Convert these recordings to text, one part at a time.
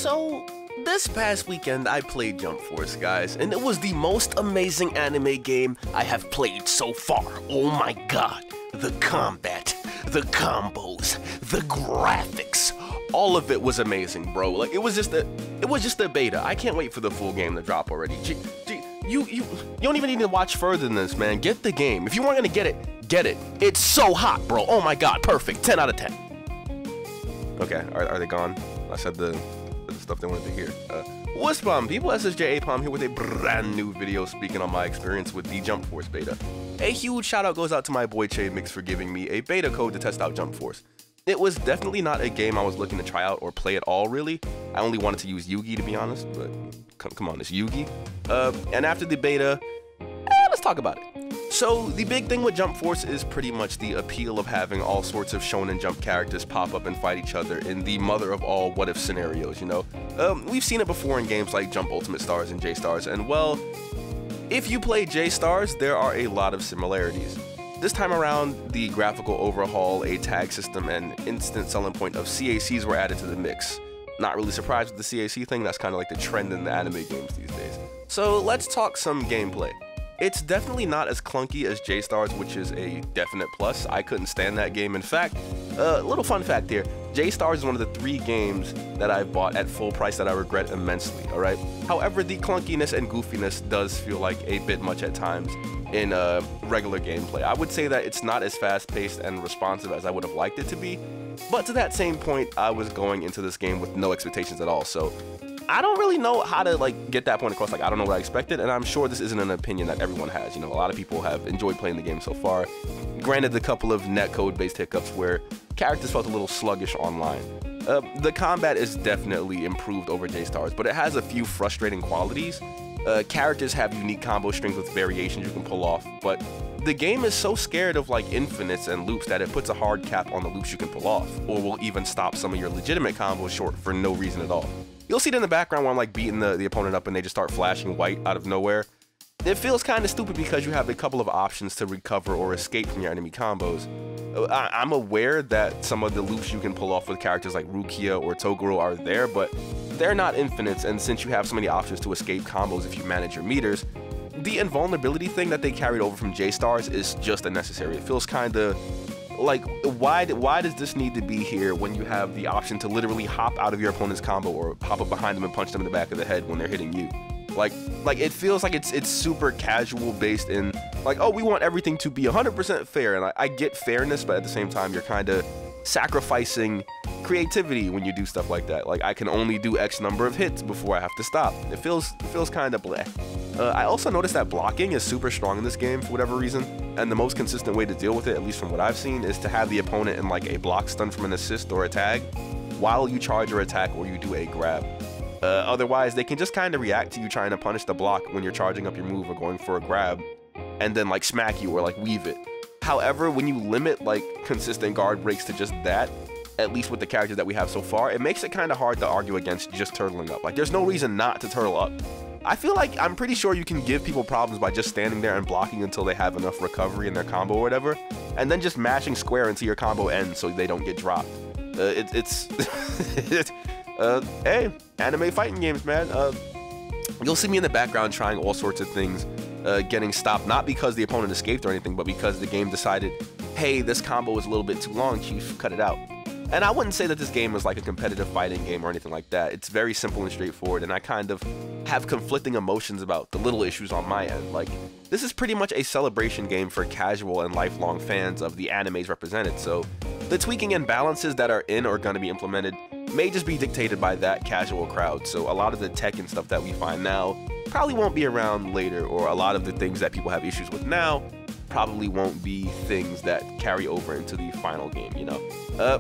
So, this past weekend I played Jump Force, guys, and it was the most amazing anime game I have played so far. Oh my god. The combat, the combos, the graphics, all of it was amazing, bro. Like, it was just a beta. I can't wait for the full game to drop already. You don't even need to watch further than this, man. Get the game. If you weren't gonna get it, get it. It's so hot, bro. Oh my god, perfect. 10 out of 10. Okay, are they gone? I said the stuff they wanted to hear. What's up, people? ssjaipom here with a brand new video speaking on my experience with the Jump Force beta. A huge shout out goes out to my boy Cheymix for giving me a beta code to test out Jump Force. It was definitely not a game I was looking to try out or play at all, really. I only wanted to use Yugi, to be honest, but come on, it's Yugi. And after the beta, let's talk about it. So, the big thing with Jump Force is pretty much the appeal of having all sorts of Shonen Jump characters pop up and fight each other in the mother of all what-if scenarios, you know? We've seen it before in games like Jump Ultimate Stars and J-Stars, and well, if you play J-Stars, there are a lot of similarities. This time around, the graphical overhaul, a tag system, and instant selling point of CACs were added to the mix. Not really surprised with the CAC thing, that's kind of like the trend in the anime games these days. So let's talk some gameplay. It's definitely not as clunky as J-Stars, which is a definite plus. I couldn't stand that game. In fact, little fun fact here, J-Stars is one of the 3 games that I've bought at full price that I regret immensely, alright? However, the clunkiness and goofiness does feel like a bit much at times in regular gameplay. I would say that it's not as fast-paced and responsive as I would have liked it to be, but to that same point, I was going into this game with no expectations at all, so I don't really know how to like get that point across. Like, I don't know what I expected, and I'm sure this isn't an opinion that everyone has. You know, a lot of people have enjoyed playing the game so far. Granted, a couple of netcode-based hiccups where characters felt a little sluggish online. The combat is definitely improved over J-Stars, but it has a few frustrating qualities. Characters have unique combo strings with variations you can pull off, but the game is so scared of like infinites and loops that it puts a hard cap on the loops you can pull off, or will even stop some of your legitimate combos short for no reason at all. You'll see it in the background when I'm like beating the opponent up and they just start flashing white out of nowhere. It feels kind of stupid because you have a couple of options to recover or escape from your enemy combos. I'm aware that some of the loops you can pull off with characters like Rukia or Toguro are there, but they're not infinites, and since you have so many options to escape combos if you manage your meters, the invulnerability thing that they carried over from J-Stars is just unnecessary. It feels kind of like, why does this need to be here when you have the option to literally hop out of your opponent's combo or hop up behind them and punch them in the back of the head when they're hitting you? Like it feels like it's super casual based in like, oh, we want everything to be 100% fair, and I get fairness, but at the same time you're kind of sacrificing creativity when you do stuff like that. Like, I can only do X number of hits before I have to stop. It feels kind of bleh. I also noticed that blocking is super strong in this game for whatever reason, and the most consistent way to deal with it, at least from what I've seen, is to have the opponent in like a block stun from an assist or a tag while you charge your attack or you do a grab. Otherwise, they can just kind of react to you trying to punish the block when you're charging up your move or going for a grab, and then like smack you or like weave it. However, when you limit like consistent guard breaks to just that, at least with the characters that we have so far, it makes it kind of hard to argue against just turtling up. Like, there's no reason not to turtle up. I feel like I'm pretty sure you can give people problems by just standing there and blocking until they have enough recovery in their combo or whatever, and then just mashing square until your combo ends so they don't get dropped. Hey, anime fighting games, man. You'll see me in the background trying all sorts of things, getting stopped, not because the opponent escaped or anything, but because the game decided, hey, this combo is a little bit too long, chief, cut it out. And I wouldn't say that this game is like a competitive fighting game or anything like that. It's very simple and straightforward, and I kind of have conflicting emotions about the little issues on my end. Like, this is pretty much a celebration game for casual and lifelong fans of the animes represented, so the tweaking and balances that are in or going to be implemented may just be dictated by that casual crowd. So a lot of the tech and stuff that we find now probably won't be around later, or a lot of the things that people have issues with now probably won't be things that carry over into the final game, you know?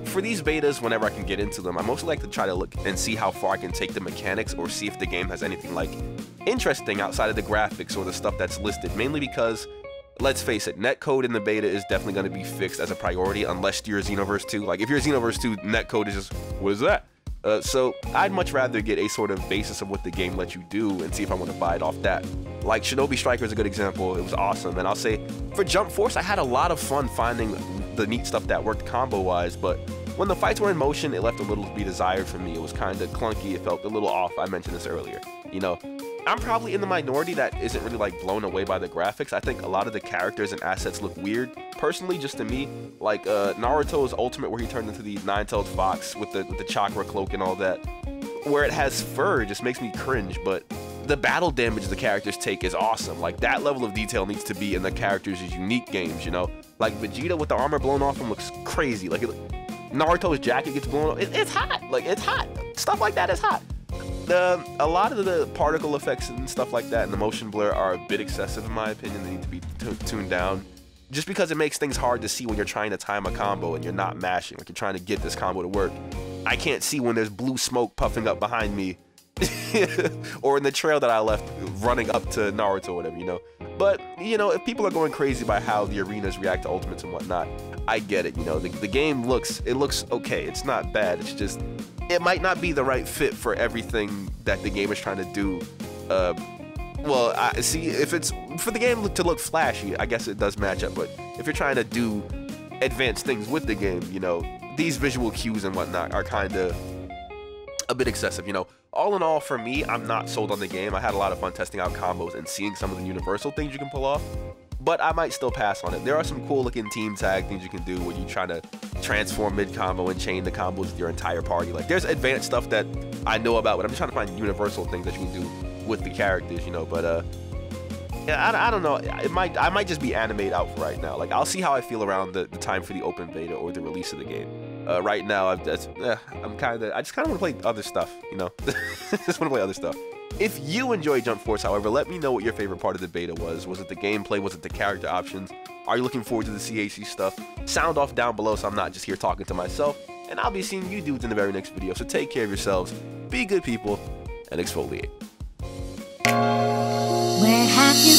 For these betas, whenever I can get into them, I mostly like to try to look and see how far I can take the mechanics, or see if the game has anything like interesting outside of the graphics or the stuff that's listed, mainly because, let's face it, netcode in the beta is definitely going to be fixed as a priority unless you're Xenoverse 2. Like, if you're Xenoverse 2, netcode is just, what is that? So I'd much rather get a sort of basis of what the game lets you do and see if I want to buy it off that. Like, Shinobi Striker is a good example. It was awesome, and I'll say for Jump Force, I had a lot of fun finding the neat stuff that worked combo-wise, but When the fights were in motion, it left a little to be desired for me. It was kind of clunky. It felt a little off. I mentioned this earlier. You know, I'm probably in the minority that isn't really like blown away by the graphics. I think a lot of the characters and assets look weird. Personally, just to me, like Naruto's ultimate where he turned into the nine-tailed fox with the chakra cloak and all that, where it has fur, just makes me cringe. But the battle damage the characters take is awesome. Like, that level of detail needs to be in the characters' unique games, you know? Like, Vegeta with the armor blown off him looks crazy. Like, Naruto's jacket gets blown off. It's hot. Like, it's hot. Stuff like that is hot. A lot of the particle effects and stuff like that and the motion blur are a bit excessive in my opinion. They need to be tuned down. Just because it makes things hard to see when you're trying to time a combo and you're not mashing. Like, you're trying to get this combo to work. I can't see when there's blue smoke puffing up behind me. Or in the trail that I left running up to Naruto or whatever, you know. But, you know, if people are going crazy by how the arenas react to ultimates and whatnot, I get it, you know. The game looks okay. It's not bad. It's just, it might not be the right fit for everything that the game is trying to do. Well, I see, if it's for the game to look flashy, I guess it does match up. But if you're trying to do advanced things with the game, you know, these visual cues and whatnot are kind of a bit excessive, you know. All in all, for me, I'm not sold on the game. I had a lot of fun testing out combos and seeing some of the universal things you can pull off, but I might still pass on it. There are some cool looking team tag things you can do where you try to transform mid combo and chain the combos with your entire party. Like, there's advanced stuff that I know about, but I'm just trying to find universal things that you can do with the characters, you know. But yeah, I don't know. I might just be animate out for right now. Like, I'll see how I feel around the time for the open beta or the release of the game. Right now, I just kind of want to play other stuff, you know. Just want to play other stuff. If you enjoy Jump Force, however, let me know what your favorite part of the beta was. Was it the gameplay? Was it the character options? Are you looking forward to the CAC stuff? Sound off down below so I'm not just here talking to myself. And I'll be seeing you dudes in the very next video. So take care of yourselves, be good people, and exfoliate. Where have you